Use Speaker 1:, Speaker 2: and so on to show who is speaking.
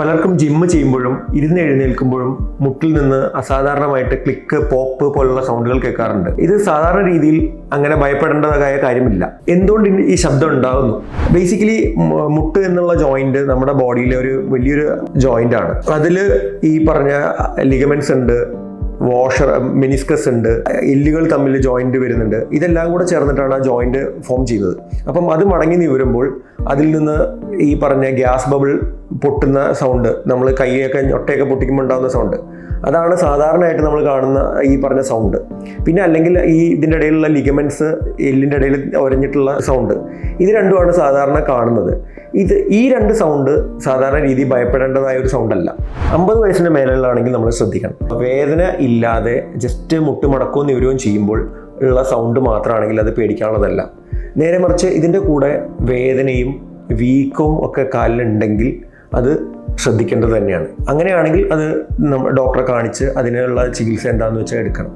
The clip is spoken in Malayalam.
Speaker 1: പലർക്കും ജിമ്മ് ചെയ്യുമ്പോഴും ഇരുന്ന് എഴുന്നേൽക്കുമ്പോഴും മുട്ടിൽ നിന്ന് അസാധാരണമായിട്ട് ക്ലിക്ക്, പോപ്പ് പോലുള്ള സൗണ്ടുകൾ കേൾക്കാറുണ്ട്. ഇത് സാധാരണ രീതിയിൽ അങ്ങനെ ഭയപ്പെടേണ്ടതായ കാര്യമില്ല. എന്തുകൊണ്ട് ഈ ശബ്ദം ഉണ്ടാകുന്നു? ബേസിക്കലി മുട്ട് എന്നുള്ള ജോയിന്റ് നമ്മുടെ ബോഡിയിലെ ഒരു വലിയൊരു ജോയിന്റ് ആണ്. അതിൽ ഈ പറഞ്ഞ ലിഗമെന്റ്സ് ഉണ്ട്, വാഷർ, മെനിസ്കസ് ഉണ്ട്, എല്ലുകൾ തമ്മിൽ ജോയിന്റ് വരുന്നുണ്ട്. ഇതെല്ലാം കൂടെ ചേർന്നിട്ടാണ് ആ ജോയിന്റ് ഫോം ചെയ്യുന്നത്. അപ്പം അത് മടങ്ങി നിവരുമ്പോൾ അതിൽ നിന്ന് ഈ പറഞ്ഞ ഗ്യാസ് ബബിൾ പൊട്ടുന്ന സൗണ്ട്, നമ്മൾ കൈയൊക്കെ ഞൊട്ടയൊക്കെ പൊട്ടിക്കുമ്പോൾ ഉണ്ടാകുന്ന സൗണ്ട്, അതാണ് സാധാരണയായിട്ട് നമ്മൾ കാണുന്ന ഈ പറഞ്ഞ സൗണ്ട്. പിന്നെ അല്ലെങ്കിൽ ഇതിൻ്റെ ഇടയിലുള്ള ലിഗമെന്റ്സ്, എല്ലിൻ്റെ ഇടയിൽ ഒരഞ്ഞിട്ടുള്ള സൗണ്ട്, ഇത് രണ്ടുമാണ് സാധാരണ കാണുന്നത്. ഈ രണ്ട് സൗണ്ട് സാധാരണ രീതി ഭയപ്പെടേണ്ടതായ ഒരു സൗണ്ടല്ല. 50 വയസ്സിന് മേലുള്ളതാണെങ്കിൽ നമ്മൾ ശ്രദ്ധിക്കണം. വേദന ഇല്ലാതെ ജസ്റ്റ് മുട്ട് മടക്കവും നിവരുകയും ചെയ്യുമ്പോൾ ഉള്ള സൗണ്ട് മാത്രമാണെങ്കിൽ അത് പേടിക്കാനുള്ളതല്ല. നേരെ മറിച്ച് ഇതിൻ്റെ കൂടെ വേദനയും വീക്കവും ഒക്കെ കാലിലുണ്ടെങ്കിൽ അത് ശ്രദ്ധിക്കേണ്ടത് തന്നെയാണ്. അങ്ങനെയാണെങ്കിൽ അത് ഡോക്ടറെ കാണിച്ച് അതിനുള്ള ചികിത്സ എന്താണെന്ന് വെച്ചാൽ എടുക്കണം.